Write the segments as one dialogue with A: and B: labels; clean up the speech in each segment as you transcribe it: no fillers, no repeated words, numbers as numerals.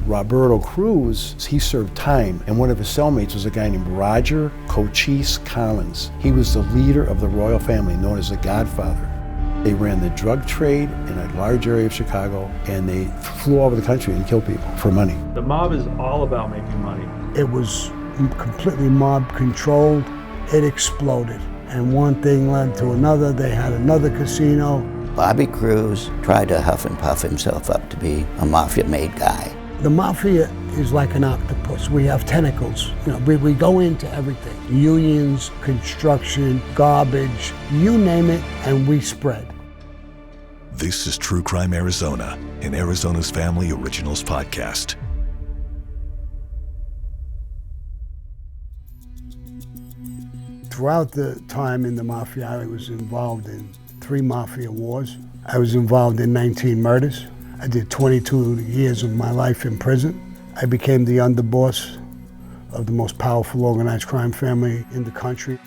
A: Roberto Cruz, he served time, and one of his cellmates was a guy named Roger Cochise Collins. He was the leader of the royal family, known as the Godfather. They ran the drug trade in a large area of Chicago, and they flew all over the country and killed people for money.
B: The mob is all about making money.
C: It was completely mob controlled. It exploded, and one thing led to another. They had another casino.
D: Bobby Cruz tried to huff and puff himself up to be a mafia-made guy.
C: The mafia is like an octopus. We have tentacles. We go into everything. Unions, construction, garbage, you name it, and we spread.
E: This is True Crime Arizona, an Arizona's Family Originals podcast.
C: Throughout the time in the mafia, I was involved in 3 mafia wars. I was involved in 19 murders. I did 22 years of my life in prison. I became the underboss of the most powerful organized crime family in the country.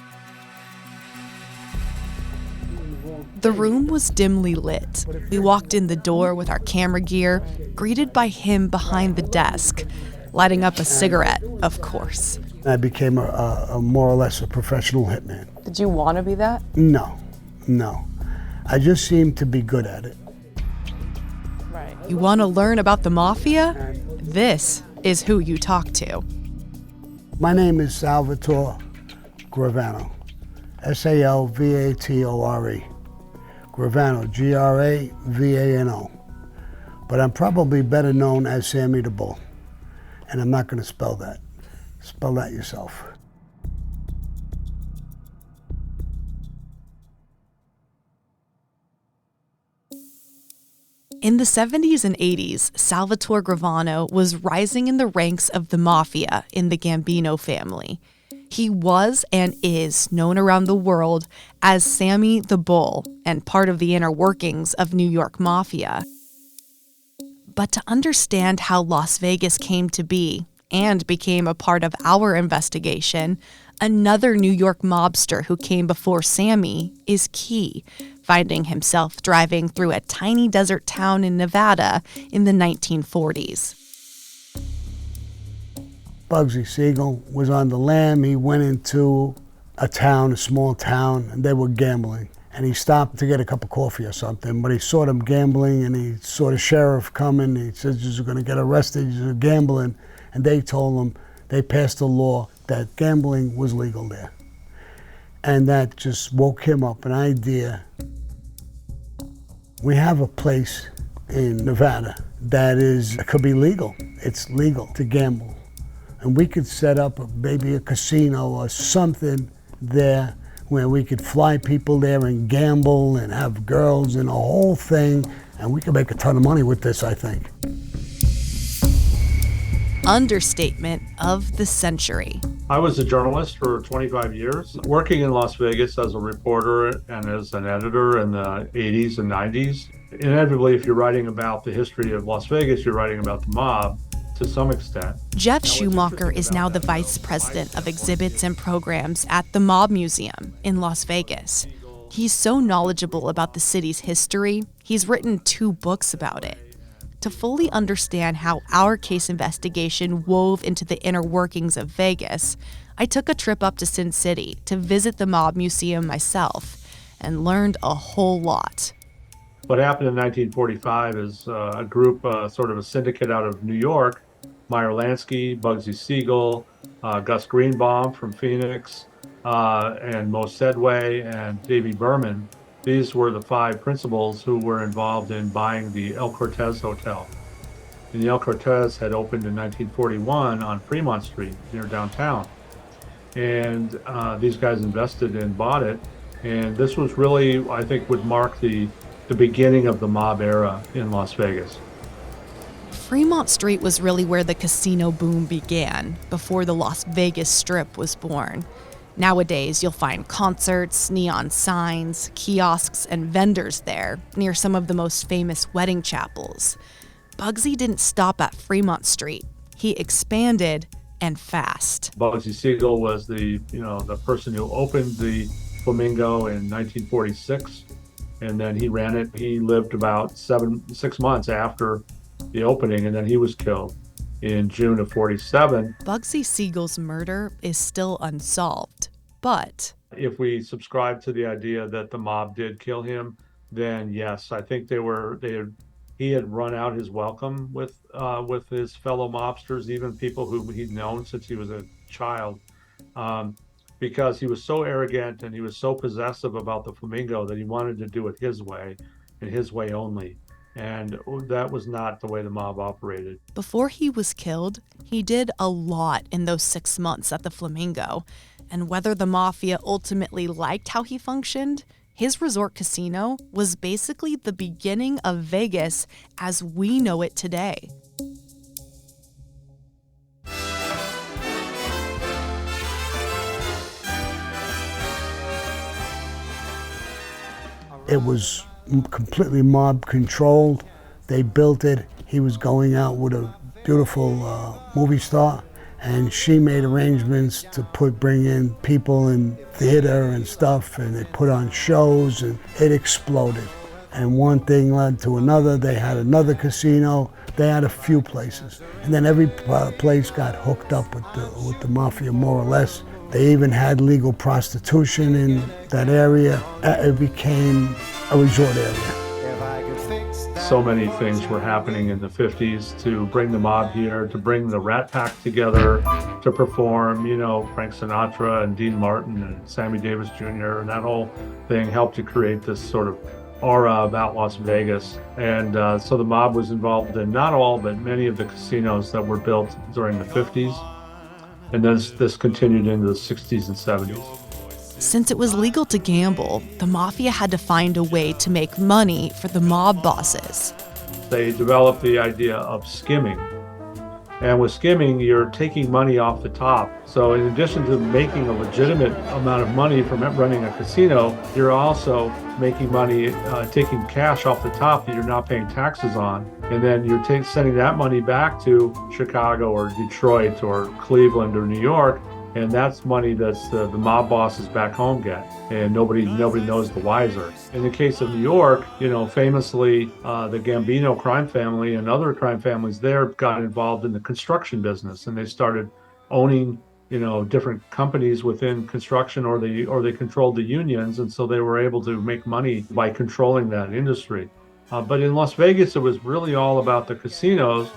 F: The room was dimly lit. We walked in the door with our camera gear, greeted by him behind the desk, lighting up a cigarette, of course.
C: I became a more or less a professional hitman.
G: Did you want to be that?
C: No. I just seemed to be good at it.
G: Right.
F: You want to learn about the mafia? This is who you talk to.
C: My name is Salvatore Gravano, Salvatore. Gravano, Gravano. But I'm probably better known as Sammy the Bull. And I'm not going to spell that. Spell that yourself.
F: In the 70s and 80s, Salvatore Gravano was rising in the ranks of the mafia in the Gambino family. He was and is known around the world as Sammy the Bull and part of the inner workings of New York Mafia. But to understand how Las Vegas came to be and became a part of our investigation, another New York mobster who came before Sammy is key, finding himself driving through a tiny desert town in Nevada in the 1940s.
C: Bugsy Siegel was on the lam. He went into a small town, and they were gambling. And he stopped to get a cup of coffee or something, but he saw them gambling, and he saw the sheriff coming. He says, "You're going to get arrested, you're gambling." And they told him, they passed a law that gambling was legal there. And that just woke him up, an idea. We have a place in Nevada that could be legal. It's legal to gamble. And we could set up maybe a casino or something there where we could fly people there and gamble and have girls and a whole thing. And we could make a ton of money with this, I think.
F: Understatement of the century.
B: I was a journalist for 25 years, working in Las Vegas as a reporter and as an editor in the 80s and 90s. Inevitably, if you're writing about the history of Las Vegas, you're writing about the mob to some extent.
F: Jeff Schumacher is now the vice president of exhibits and programs at the Mob Museum in Las Vegas. He's so knowledgeable about the city's history, he's written 2 books about it. To fully understand how our case investigation wove into the inner workings of Vegas, I took a trip up to Sin City to visit the Mob Museum myself and learned a whole lot.
B: What happened in 1945 is a group, sort of a syndicate out of New York, Meyer Lansky, Bugsy Siegel, Gus Greenbaum from Phoenix, and Mo Sedway and Davy Berman. These were the 5 principals who were involved in buying the El Cortez Hotel. And the El Cortez had opened in 1941 on Fremont Street near downtown. And these guys invested and bought it. And this was really, I think, would mark the beginning of the mob era in Las Vegas.
F: Fremont Street was really where the casino boom began, before the Las Vegas Strip was born. Nowadays, you'll find concerts, neon signs, kiosks, and vendors there, near some of the most famous wedding chapels. Bugsy didn't stop at Fremont Street. He expanded, and fast.
B: Bugsy Siegel was the person who opened the Flamingo in 1946, and then he ran it. He lived about 6 months after the opening, and then he was killed. in June of 47.
F: Bugsy Siegel's murder is still unsolved, but
B: If we subscribe to the idea that the mob did kill him, then yes, I think he had run out his welcome with his fellow mobsters, even people who he'd known since he was a child, because he was so arrogant and he was so possessive about the Flamingo that he wanted to do it his way and his way only. And that was not the way the mob operated.
F: before he was killed, he did a lot in those 6 months at the Flamingo. And whether the Mafia ultimately liked how he functioned, his resort casino was basically the beginning of Vegas as we know it today.
C: It was completely mob controlled. They built it. He was going out with a beautiful movie star, and she made arrangements to bring in people in theater and stuff, and they put on shows, and it exploded. And one thing led to another. They had another casino. They had a few places, and then every place got hooked up with the Mafia, more or less. They even had legal prostitution in that area. It became a resort area.
B: So many things were happening in the 50s to bring the mob here, to bring the Rat Pack together to perform. You know, Frank Sinatra and Dean Martin and Sammy Davis Jr. and that whole thing helped to create this sort of aura about Las Vegas. And so the mob was involved in not all, but many of the casinos that were built during the 50s. And this continued into the 60s and 70s.
F: Since it was legal to gamble, the Mafia had to find a way to make money for the mob bosses.
B: They developed the idea of skimming. And with skimming, you're taking money off the top. So in addition to making a legitimate amount of money from running a casino, you're also making money, taking cash off the top that you're not paying taxes on. And then you're sending that money back to Chicago or Detroit or Cleveland or New York. And that's money that's the mob bosses back home get, and nobody knows the wiser. In the case of New York, you know, famously, the Gambino crime family and other crime families there got involved in the construction business, and they started owning, you know, different companies within construction, or they controlled the unions, and so they were able to make money by controlling that industry. But in Las Vegas, it was really all about the casinos.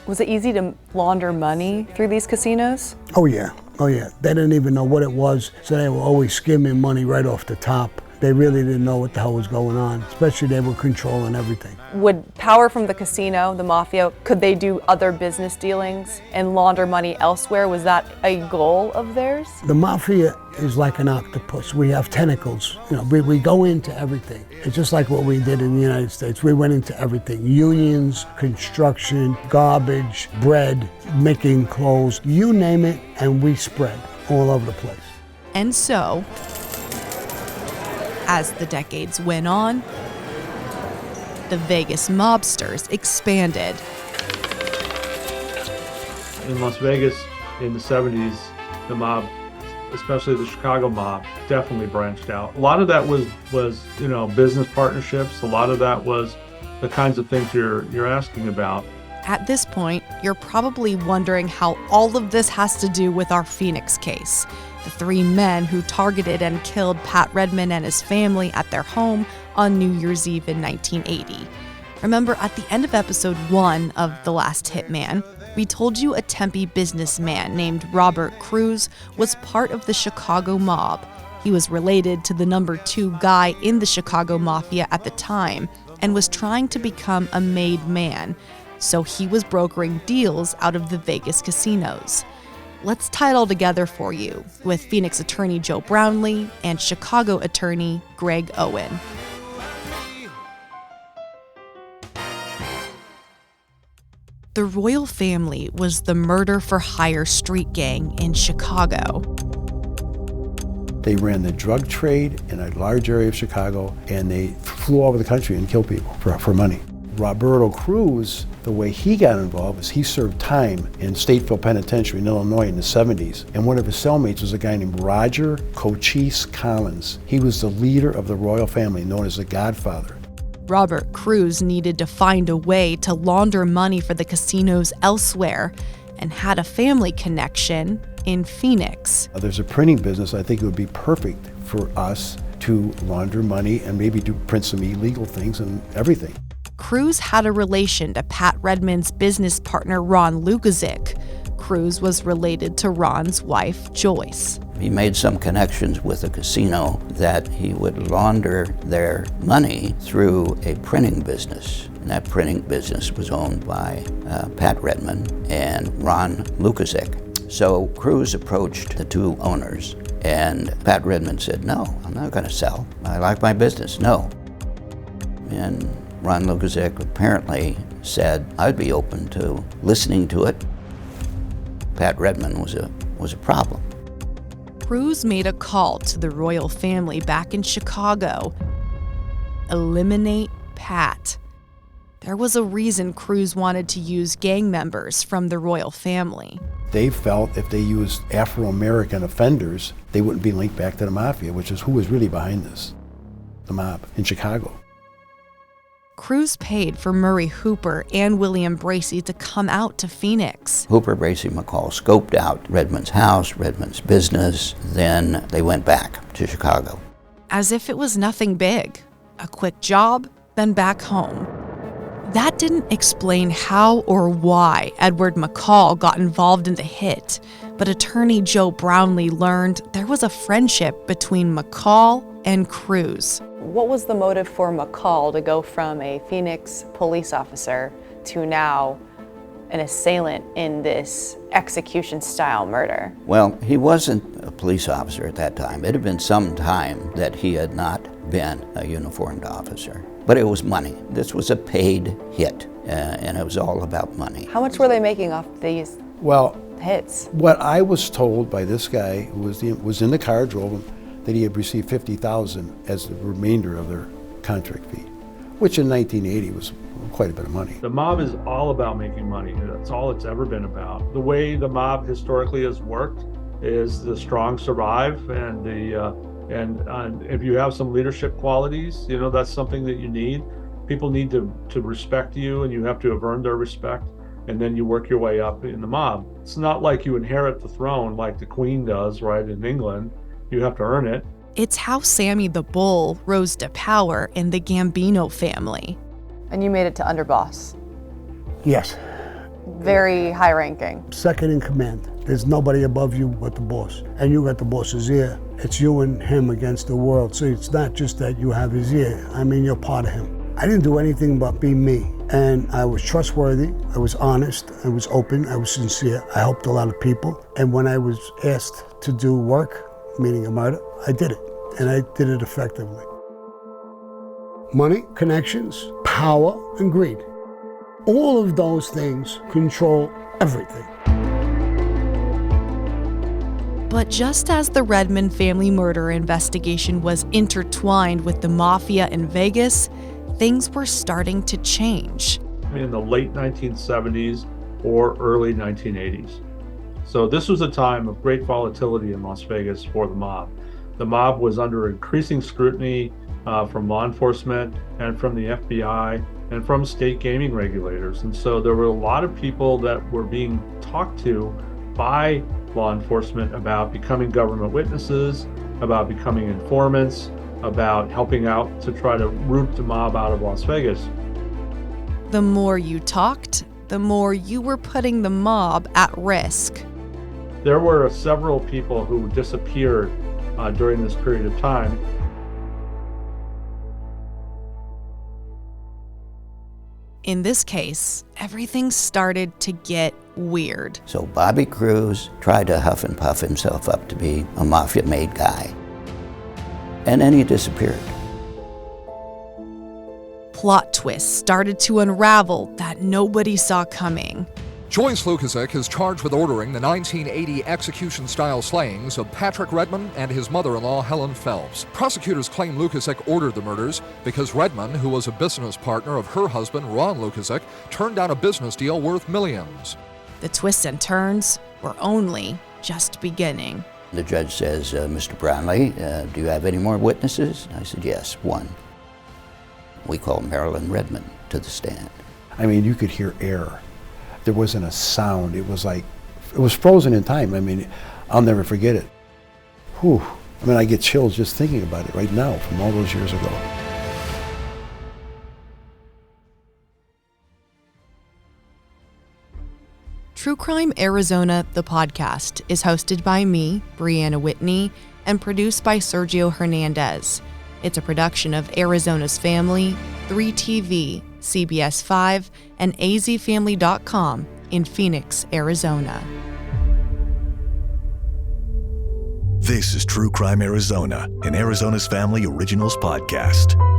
G: Was it easy to launder money through these casinos?
C: Oh yeah. They didn't even know what it was, so they were always skimming money right off the top. They really didn't know what the hell was going on, especially they were controlling everything.
G: Would power from the casino, the Mafia, could they do other business dealings and launder money elsewhere? Was that a goal of theirs?
C: The Mafia is like an octopus. We have tentacles. You know, we go into everything. It's just like what we did in the United States. We went into everything. Unions, construction, garbage, bread, making clothes, you name it, and we spread all over the place.
F: And so, as the decades went on, the Vegas mobsters expanded.
B: In Las Vegas in the 70s, the mob, especially the Chicago mob, definitely branched out. A lot of that was you know, business partnerships. A lot of that was the kinds of things you're asking about.
F: At this point, you're probably wondering how all of this has to do with our Phoenix case. The 3 men who targeted and killed Pat Redmond and his family at their home on New Year's Eve in 1980. Remember, at the end of episode 1 of The Last Hitman, we told you a Tempe businessman named Robert Cruz was part of the Chicago mob. He was related to the number 2 guy in the Chicago Mafia at the time and was trying to become a made man. So he was brokering deals out of the Vegas casinos. Let's tie it all together for you with Phoenix attorney Joe Brownlee and Chicago attorney Greg Owen. The royal family was the murder-for-hire street gang in Chicago.
A: They ran the drug trade in a large area of Chicago, and they flew all over the country and killed people for money. Roberto Cruz, the way he got involved is he served time in Stateville Penitentiary in Illinois in the 70s, and one of his cellmates was a guy named Roger Cochise Collins. He was the leader of the royal family, known as the Godfather.
F: Robert Cruz needed to find a way to launder money for the casinos elsewhere and had a family connection in Phoenix.
A: There's a printing business. I think it would be perfect for us to launder money and maybe print some illegal things and everything.
F: Cruz had a relation to Pat Redmond's business partner, Ron Lukazik. Cruz was related to Ron's wife, Joyce.
D: He made some connections with a casino that he would launder their money through a printing business. And that printing business was owned by Pat Redmond and Ron Lukazik. So Cruz approached the two owners, and Pat Redmond said, "No, I'm not going to sell. I like my business, no." And Ron Lukazik apparently said, "I'd be open to listening to it." Pat Redmond was a problem.
F: Cruz made a call to the royal family back in Chicago. Eliminate Pat. There was a reason Cruz wanted to use gang members from the royal family.
A: They felt if they used Afro-American offenders, they wouldn't be linked back to the Mafia, which is who was really behind this, the mob in Chicago.
F: Cruz paid for Murray Hooper and William Bracey to come out to Phoenix.
D: Hooper, Bracey, McCall scoped out Redmond's house, Redmond's business, then they went back to Chicago.
F: As if it was nothing big. A quick job, then back home. That didn't explain how or why Edward McCall got involved in the hit, but attorney Joe Brownlee learned there was a friendship between McCall and Cruz.
G: What was the motive for McCall to go from a Phoenix police officer to now an assailant in this execution-style murder?
D: Well, he wasn't a police officer at that time. It had been some time that he had not been a uniformed officer. But it was money. This was a paid hit, and it was all about money.
G: How much were they making off these hits?
A: What I was told by this guy who was in the car, drove him, that he had received $50,000 as the remainder of their contract fee, which in 1980 was quite a bit of money.
B: The mob is all about making money. That's all it's ever been about. The way the mob historically has worked is the strong survive, and if you have some leadership qualities, that's something that you need. People need to respect you, and you have to have earned their respect, and then you work your way up in the mob. It's not like you inherit the throne like the Queen does, right, in England. You have to earn it.
F: It's how Sammy the Bull rose to power in the Gambino family.
G: And you made it to underboss.
C: Yes.
G: Very high ranking.
C: Second in command. There's nobody above you but the boss. And you got the boss's ear. It's you and him against the world. So it's not just that you have his ear. I mean, you're part of him. I didn't do anything but be me. And I was trustworthy, I was honest, I was open, I was sincere. I helped a lot of people. And when I was asked to do work, meaning a murder, I did it. And I did it effectively. Money, connections, power, and greed. All of those things control everything.
F: But just as the Redmond family murder investigation was intertwined with the Mafia in Vegas, things were starting to change.
B: In the late 1970s or early 1980s. So this was a time of great volatility in Las Vegas for the mob. The mob was under increasing scrutiny from law enforcement and from the FBI and from state gaming regulators. And so there were a lot of people that were being talked to by law enforcement about becoming government witnesses, about becoming informants, about helping out to try to root the mob out of Las Vegas.
F: The more you talked, the more you were putting the mob at risk.
B: There were several people who disappeared during this period of time.
F: In this case, everything started to get weird.
D: So Bobby Cruz tried to huff and puff himself up to be a Mafia-made guy. And then he disappeared.
F: Plot twists started to unravel that nobody saw coming.
H: Joyce Lukazik is charged with ordering the 1980 execution-style slayings of Patrick Redmond and his mother-in-law, Helen Phelps. Prosecutors claim Lukazik ordered the murders because Redmond, who was a business partner of her husband, Ron Lukazik, turned down a business deal worth millions.
F: The twists and turns were only just beginning.
D: The judge says, Mr. Brownlee, do you have any more witnesses? I said, yes, one. we call Marilyn Redmond to the stand.
A: I mean, you could hear air. There wasn't a sound. It was frozen in time. I mean, I'll never forget it. Whew. I mean, I get chills just thinking about it right now from all those years ago.
F: True Crime Arizona, the podcast, is hosted by me, Brianna Whitney, and produced by Sergio Hernandez. It's a production of Arizona's Family, 3TV, CBS 5, and azfamily.com in Phoenix, Arizona.
E: This is True Crime Arizona, an Arizona's Family Originals podcast.